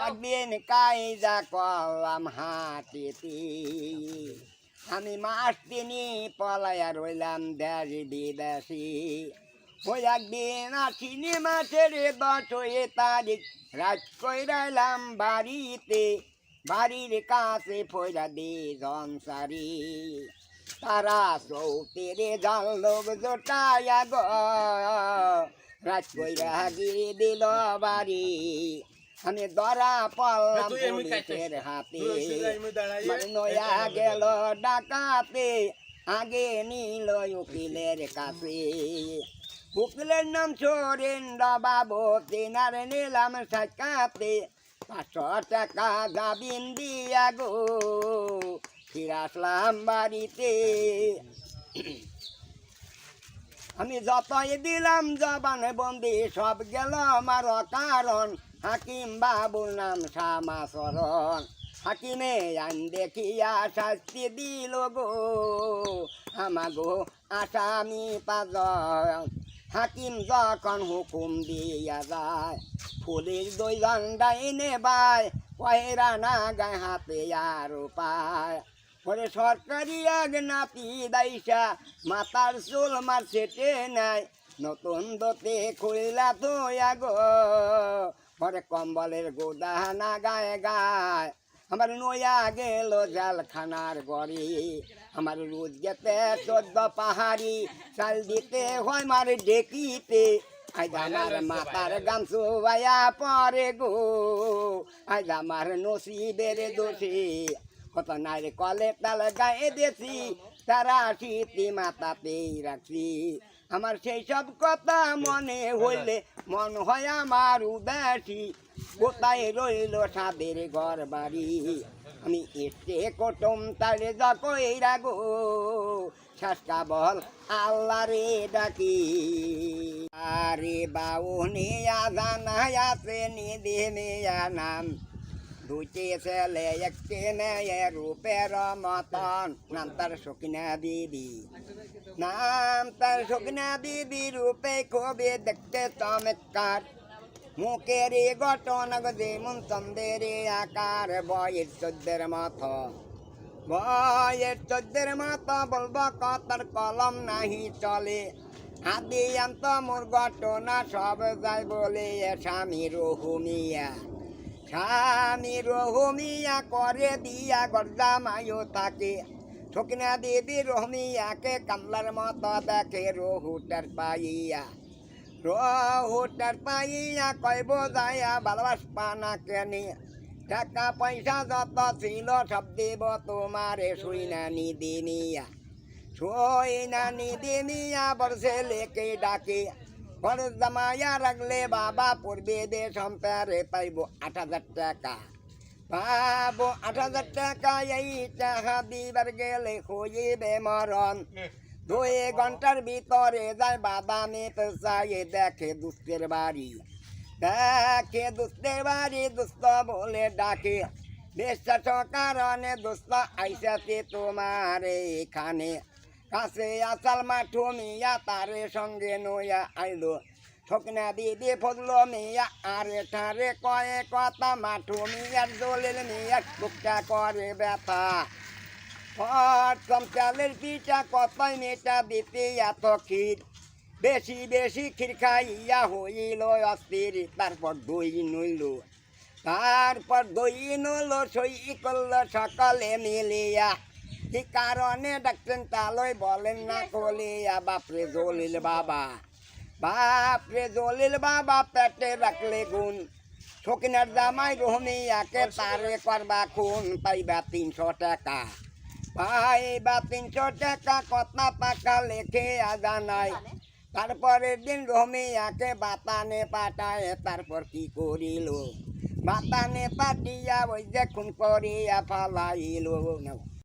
একদিন কাইজা করলাম হাতিতে, আমি মাস তিনি পলাইয়া রইলাম দেশ বিদেশি। ওই একদিন আশ্বিনী মাসের 10 তারিখ রাত কইরাইলাম বাড়িতে, বাড়ির কাছে পয়রা দি জনসারি, তারা চৌতেরে জাল লোক জোটাইয়া গ রাত কইরা গিয়ে দিল বাড়ি। আমি ধরা পড়লাম পুলিশের হাতে, নয়া গেল ডাকাতে, আগে নিল উকিলের কাছে। উকিলের নাম সুরেন্দ্র বাবু, তেনার নিলাম সাক্ষাতে, 500 টাকা জামিন দিয়া গো ফিরে আসলাম বাড়িতে। আমি যতই দিলাম জবানে বন্দি, সব গেল আমার কারণ, হাকিম বাবুর নাম শ্যামাচরণ। হাকিমে আইন দেখিয়া শাস্তি দিল গো আমাগো আসামি 5 জন। হাকিম যখন হুকুম দিয়া যায়, পুলিশ 2 জন ডাইনে বাই, কয়রা না গায়ে হাতে আর পায়। পরে সরকারি এক নাতি দাইসা মাথার চুল মার সেটে নাই, নতুন দতে খুললা তো গো পরে কম্বলের গোদানা গায়ে গায়। আমার নয়া গেল জালখানার গড়ি, আমার রোজ গেতে 14 পাহাড়ি, চাল দিতে হয় মার ডেকিতে। আজ আমার মাতার গামছু ভাইয়া পরে গো, আজ আমার নসিবের দোষী, কত নাই কলে তাল গায়ে দিয়েছি, তারা শীতি মাতাতেই রাখছি। আমার সেই সব কথা মনে হইলে মন হয় আমার উদাসী, কোথায় রইল সাদের ঘর বাড়ি। আমি এসে কুটুম তালে যকইরা গো, শাসকা বল আল্লাহ রে ডাকি। আরে বাউনি আজানা আছে নিধি মিয়া নাম, 2 ছেলে 1 মেয়ে রূপের মতন, নাম তার সকিনা বিবি, নাম তার সকিনা বিবি। রূপে খুবই দেখতে চমৎকার, মুখের গঠন যেমন চন্দ্রের আকার। বয়ের 14 মতো, বয়ের 14 মতো, বলবো কথার কলম নাহি চলে। আদি অন্ত মোর ঘটনা সব যাই বলে স্বামী রহুমিয়া, স্বামী রহুমিয়া করে দিয়া গর্জা মায়ও থাকে। সকিনা দেবী রহুমিয়াকে কামলার মতো দেখে রহুটার পাইয়া, রহুটার পাইয়া কইব যাইয়া ভালোবাসবা না কেনে, টাকা পয়সা যত ছিল সব দেব তোমারে শুইনা নিদি নিয়া, শুইনা নিদি নিয়া। বর্ষে লেকে ডাকে বড় জামাইয়া রাখলে বাবা পড়বে দে সম্পারে, পাইব 8,000 টাকা, পাবো 8,000 টাকা। এই টাকা দিবার গেলে হইবে মরণ, 2 ঘন্টার ভিতরে যায় বাদামে পেঁচাইয়ে দেখে দুস্থের বাড়ি, দেখে দুস্থের বাড়ি। দুস্থ বলে ডাকে, বিশ্বাস কারণে দুস্থ আইসাতে তোমার এখানে, কাছে আসাল মাঠু মিয়া তারে সঙ্গে নয়া আইলো। সকিনা দিদি ফজল মিয়া আরে ঠারে কয়ে কথা, মাঠু মিয়ার জলিল মিয়ার বুকটা করে ব্যথা। চালের পিঠা কতই মেটা দিতে এত ক্ষীর, বেশি বেশি ক্ষীর খাইয়া হইল অস্থির। তারপর দই নইল, তারপর দই নইল, সই করল সকালে মিলিয়া। কি কারণে ডাকছেন তালই বলেন না কলিয়া। বাপরে জলিল বাবা, বাপরে জলিল বাবা, পেটে রাখলে গুণ। সকিনার জামাই রহুমিয়াকে তারে করবা খুন, পাইবা 300 টাকা, পাইবা 300 টাকা। কথা পাকা লেখে জানাই। তারপরের দিন রহুমিয়াকে বাতানে পাঠায়, তারপর কি করিল, বাতানে পাঠিয়া ওই যে খুন করিয়া ফালাইল।